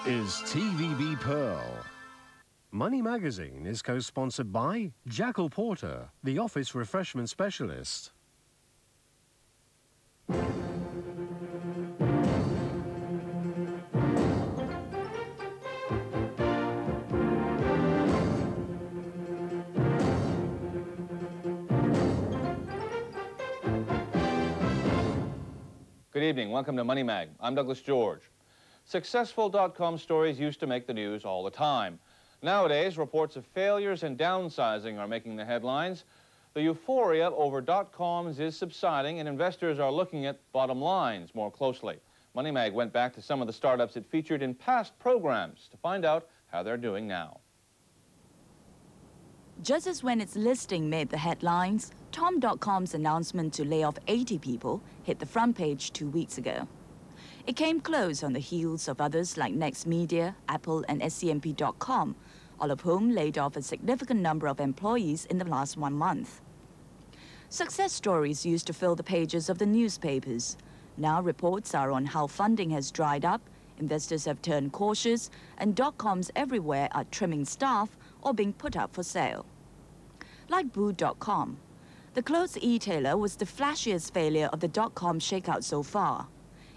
is TVB Pearl. Money Magazine is co-sponsored by Jackal Porter, the office refreshment specialist. Good evening. Welcome to Money Mag. I'm Douglas George. Successful.com stories used to make the news all the time. Nowadays, reports of failures and downsizing are making the headlines. The euphoria over .coms is subsiding, and investors are looking at bottom lines more closely. Money Mag went back to some of the startups it featured in past programs to find out how they're doing now. Just as when its listing made the headlines, Tom.com's announcement to lay off 80 people hit the front page 2 weeks ago. It came close on the heels of others like Next Media, Apple, and SCMP.com, all of whom laid off a significant number of employees in the last 1 month. Success stories used to fill the pages of the newspapers. Now reports are on how funding has dried up, investors have turned cautious, and .coms everywhere are trimming staff or being put up for sale. Like Boo.com, the clothes e-tailer was the flashiest failure of the .com shakeout so far.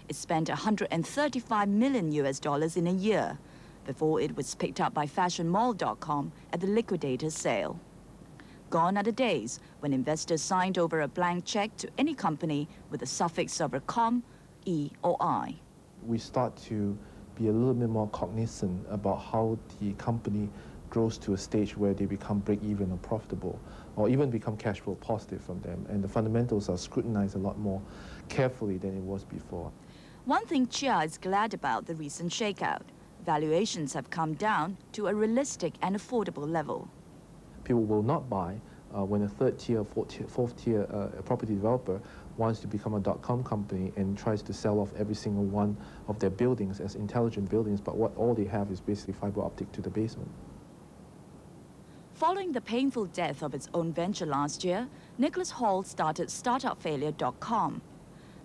It spent $135 million in a year before it was picked up by fashionmall.com at the liquidator's sale. Gone are the days when investors signed over a blank check to any company with a suffix of a com, e, or I. We start to be a little bit more cognizant about how the company grows to a stage where they become break-even or profitable, or even become cash flow positive from them. And the fundamentals are scrutinized a lot more carefully than it was before. One thing Chia is glad about the recent shakeout. Valuations have come down to a realistic and affordable level. People will not buy when a third-tier, fourth-tier property developer wants to become a .com company and tries to sell off every single one of their buildings as intelligent buildings, but all they have is basically fiber optic to the basement. Following the painful death of its own venture last year, Nicholas Hall started StartupFailure.com.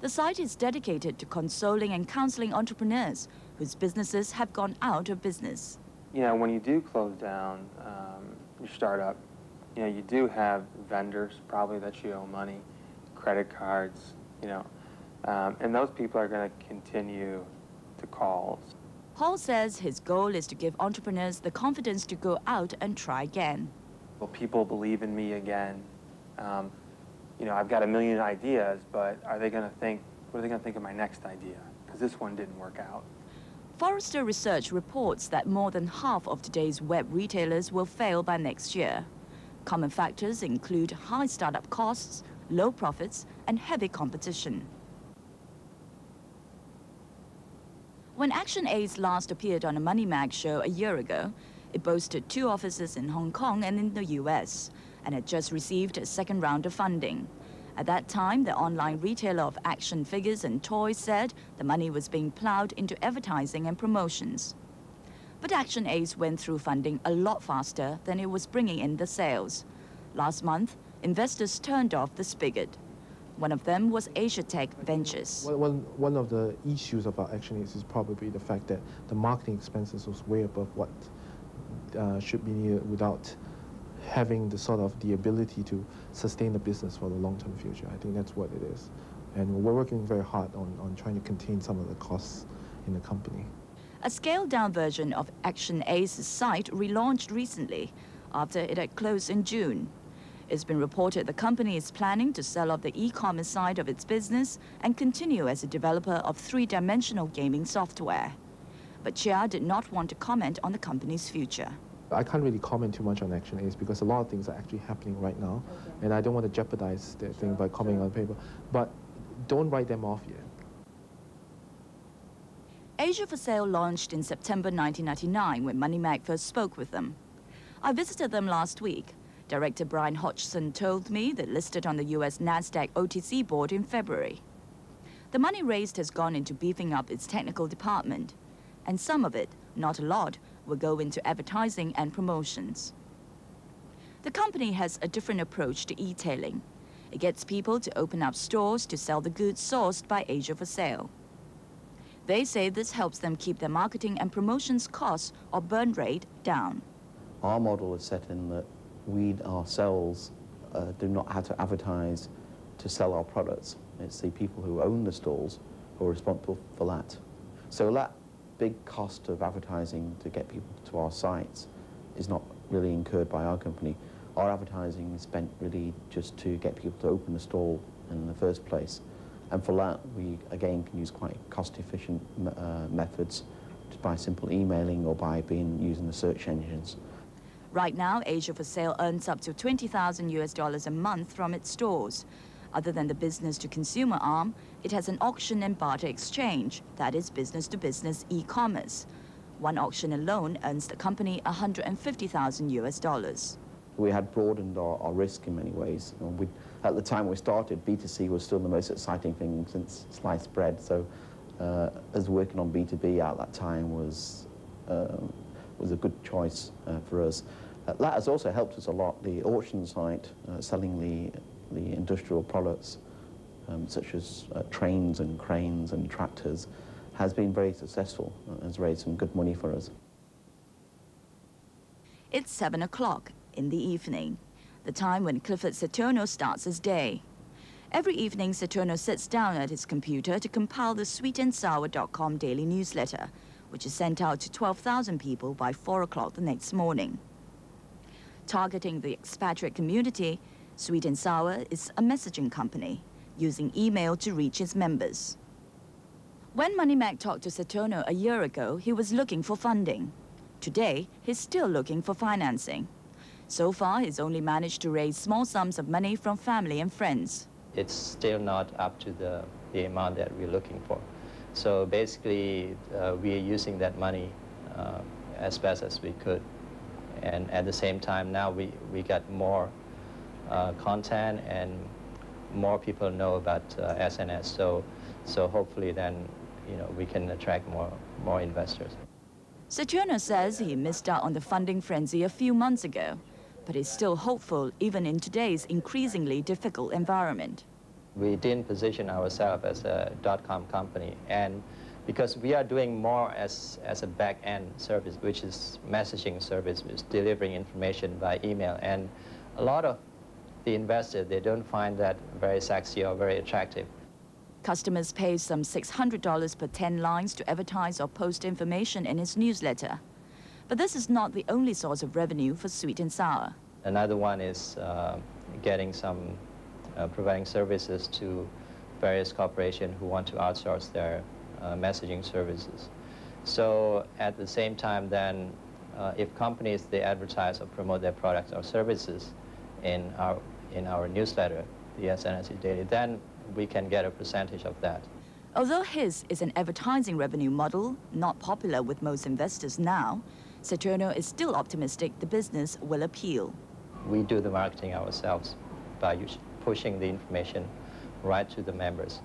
The site is dedicated to consoling and counseling entrepreneurs whose businesses have gone out of business. You know, when you do close down your startup, you know, you do have vendors probably that you owe money, credit cards, you know, and those people are going to continue to call. Hall says his goal is to give entrepreneurs the confidence to go out and try again. Will people believe in me again? You know, I've got a million ideas, but are they going to think, what are they going to think of my next idea? Because this one didn't work out. Forrester Research reports that more than half of today's web retailers will fail by next year. Common factors include high startup costs, low profits, and heavy competition. When ActionAce last appeared on a Money Mag show a year ago, it boasted 2 offices in Hong Kong and in the US, and had just received a second round of funding. At that time, the online retailer of action figures and toys said the money was being plowed into advertising and promotions. But ActionAce went through funding a lot faster than it was bringing in the sales. Last month, investors turned off the spigot. One of them was Asia Tech Ventures. One of the issues about ActionAce is probably the fact that the marketing expenses was way above what should be needed without having the ability to sustain the business for the long-term future. I think that's what it is. And we're working very hard on trying to contain some of the costs in the company. A scaled-down version of ActionAce's site relaunched recently after it had closed in June. It's been reported the company is planning to sell off the e-commerce side of its business and continue as a developer of three-dimensional gaming software. But Chia did not want to comment on the company's future. I can't really comment too much on ActionAce because a lot of things are actually happening right now, and I don't want to jeopardize the thing by commenting on paper. But don't write them off yet. Asia for Sale launched in September 1999 when Money Mag first spoke with them. I visited them last week. Director Brian Hodgson told me they listed on the US NASDAQ OTC board in February. The money raised has gone into beefing up its technical department, and some of it, not a lot, will go into advertising and promotions. The company has a different approach to e-tailing. It gets people to open up stores to sell the goods sourced by Asia for Sale. They say this helps them keep their marketing and promotions costs or burn rate down. Our model is set in that we ourselves do not have to advertise to sell our products. It's the people who own the stalls who are responsible for that. So that big cost of advertising to get people to our sites is not really incurred by our company. Our advertising is spent really just to get people to open the stall in the first place. And for that, we again can use quite cost-efficient methods by simple emailing or by using the search engines. Right now, Asia for Sale earns up to $20,000 a month from its stores. Other than the business-to-consumer arm, it has an auction and barter exchange, that is business-to-business e-commerce. One auction alone earns the company $150,000. We had broadened our risk in many ways. At the time we started, B2C was still the most exciting thing since sliced bread. So us working on B2B at that time was a good choice for us. That has also helped us a lot. The auction site, selling the industrial products, such as trains and cranes and tractors, has been very successful, has raised some good money for us. It's 7 o'clock in the evening, the time when Clifford Saturno starts his day. Every evening, Saturno sits down at his computer to compile the SweetandSour.com daily newsletter, which is sent out to 12,000 people by 4 o'clock the next morning. Targeting the expatriate community, Sweet and Sour is a messaging company, using email to reach its members. When Money Mac talked to Saturno a year ago, he was looking for funding. Today, he's still looking for financing. So far, he's only managed to raise small sums of money from family and friends. It's still not up to the amount that we're looking for. So basically, we are using that money as best as we could. And at the same time, now we got more content and more people know about SNS. So hopefully then, we can attract more investors. Saturno says he missed out on the funding frenzy a few months ago, but is still hopeful even in today's increasingly difficult environment. We didn't position ourselves as a .com company, and because we are doing more as a back-end service, which is messaging service, which is delivering information by email, and a lot of the investors, they don't find that very sexy or very attractive. Customers pay some $600 per 10 lines to advertise or post information in his newsletter. But this is not the only source of revenue for Sweet and Sour. Another one is getting some, providing services to various corporations who want to outsource their messaging services. So at the same time then, if companies, they advertise or promote their products or services in our newsletter, the SNS Daily, then we can get a percentage of that. Although his is an advertising revenue model, not popular with most investors now, Saturno is still optimistic the business will appeal. We do the marketing ourselves by pushing the information right to the members.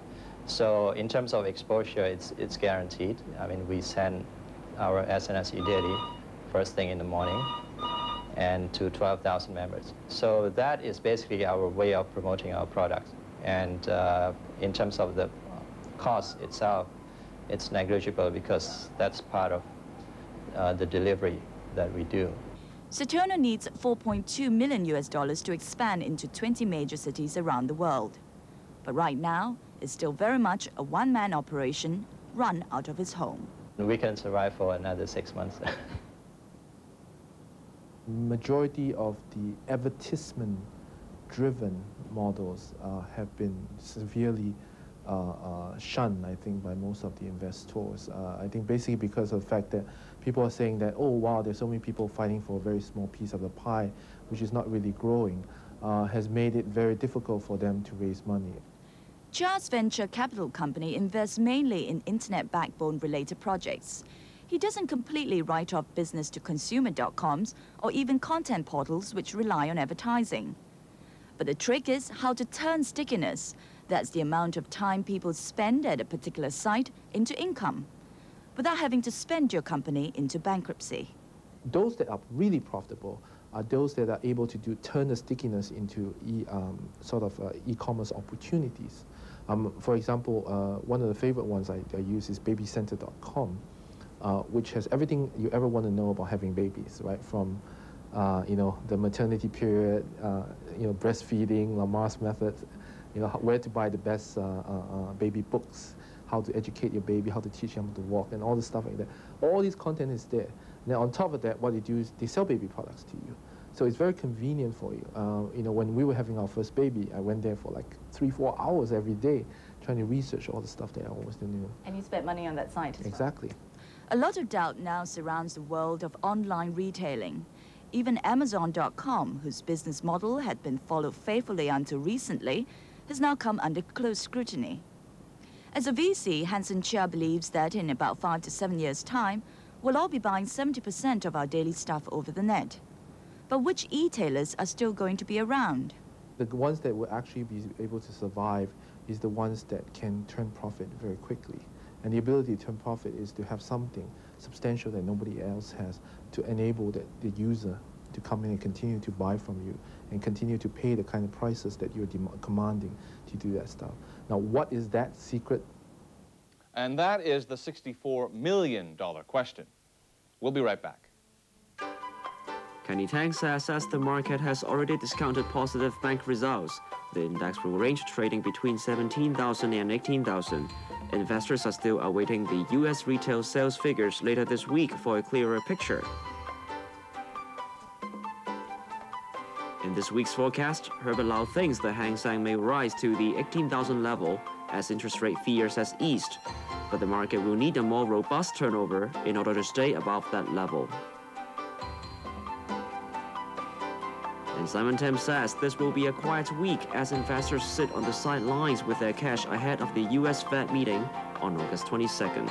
So in terms of exposure, it's guaranteed. I mean, we send our SNS Daily first thing in the morning and to 12,000 members. So that is basically our way of promoting our product. And in terms of the cost itself, it's negligible because that's part of the delivery that we do. Saturno needs $4.2 million to expand into 20 major cities around the world. But right now, it's still very much a one-man operation run out of his home. We can survive for another 6 months. Majority of the advertisement-driven models have been severely shunned, I think, by most of the investors. I think basically because of the fact that people are saying that, oh, wow, there's so many people fighting for a very small piece of the pie, which is not really growing, has made it very difficult for them to raise money. Char's venture capital company invests mainly in internet backbone-related projects. He doesn't completely write off business-to-consumer.coms or even content portals which rely on advertising. But the trick is how to turn stickiness, that's the amount of time people spend at a particular site, into income, without having to spend your company into bankruptcy. Those that are really profitable are those that are able to turn the stickiness into e-commerce opportunities. For example, one of the favorite ones I use is babycenter.com, which has everything you ever want to know about having babies, right? From the maternity period, breastfeeding, Lamar's methods, where to buy the best baby books, how to educate your baby, how to teach them to walk, and all this stuff like that. All this content is there. Now, on top of that, what they do is they sell baby products to you. So it's very convenient for you. When we were having our first baby, I went there for like 3-4 hours every day trying to research all the stuff that I always knew. And you spent money on that site as well. Exactly. A lot of doubt now surrounds the world of online retailing. Even Amazon.com, whose business model had been followed faithfully until recently, has now come under close scrutiny. As a VC, Hansen Chia believes that in about 5 to 7 years' time, we'll all be buying 70% of our daily stuff over the net. But which e-tailers are still going to be around? The ones that will actually be able to survive is the ones that can turn profit very quickly. And the ability to turn profit is to have something substantial that nobody else has to enable the user to come in and continue to buy from you and continue to pay the kind of prices that you're commanding to do that stuff. Now, what is that secret? And that is the $64 million question. We'll be right back. Kenny Tang says as the market has already discounted positive bank results, the index will range trading between 17,000 and 18,000. Investors are still awaiting the U.S. retail sales figures later this week for a clearer picture. In this week's forecast, Herbert Lau thinks the Hang Seng may rise to the 18,000 level as interest rate fears has eased, but the market will need a more robust turnover in order to stay above that level. And Simon Tim says this will be a quiet week as investors sit on the sidelines with their cash ahead of the U.S. Fed meeting on August 22nd.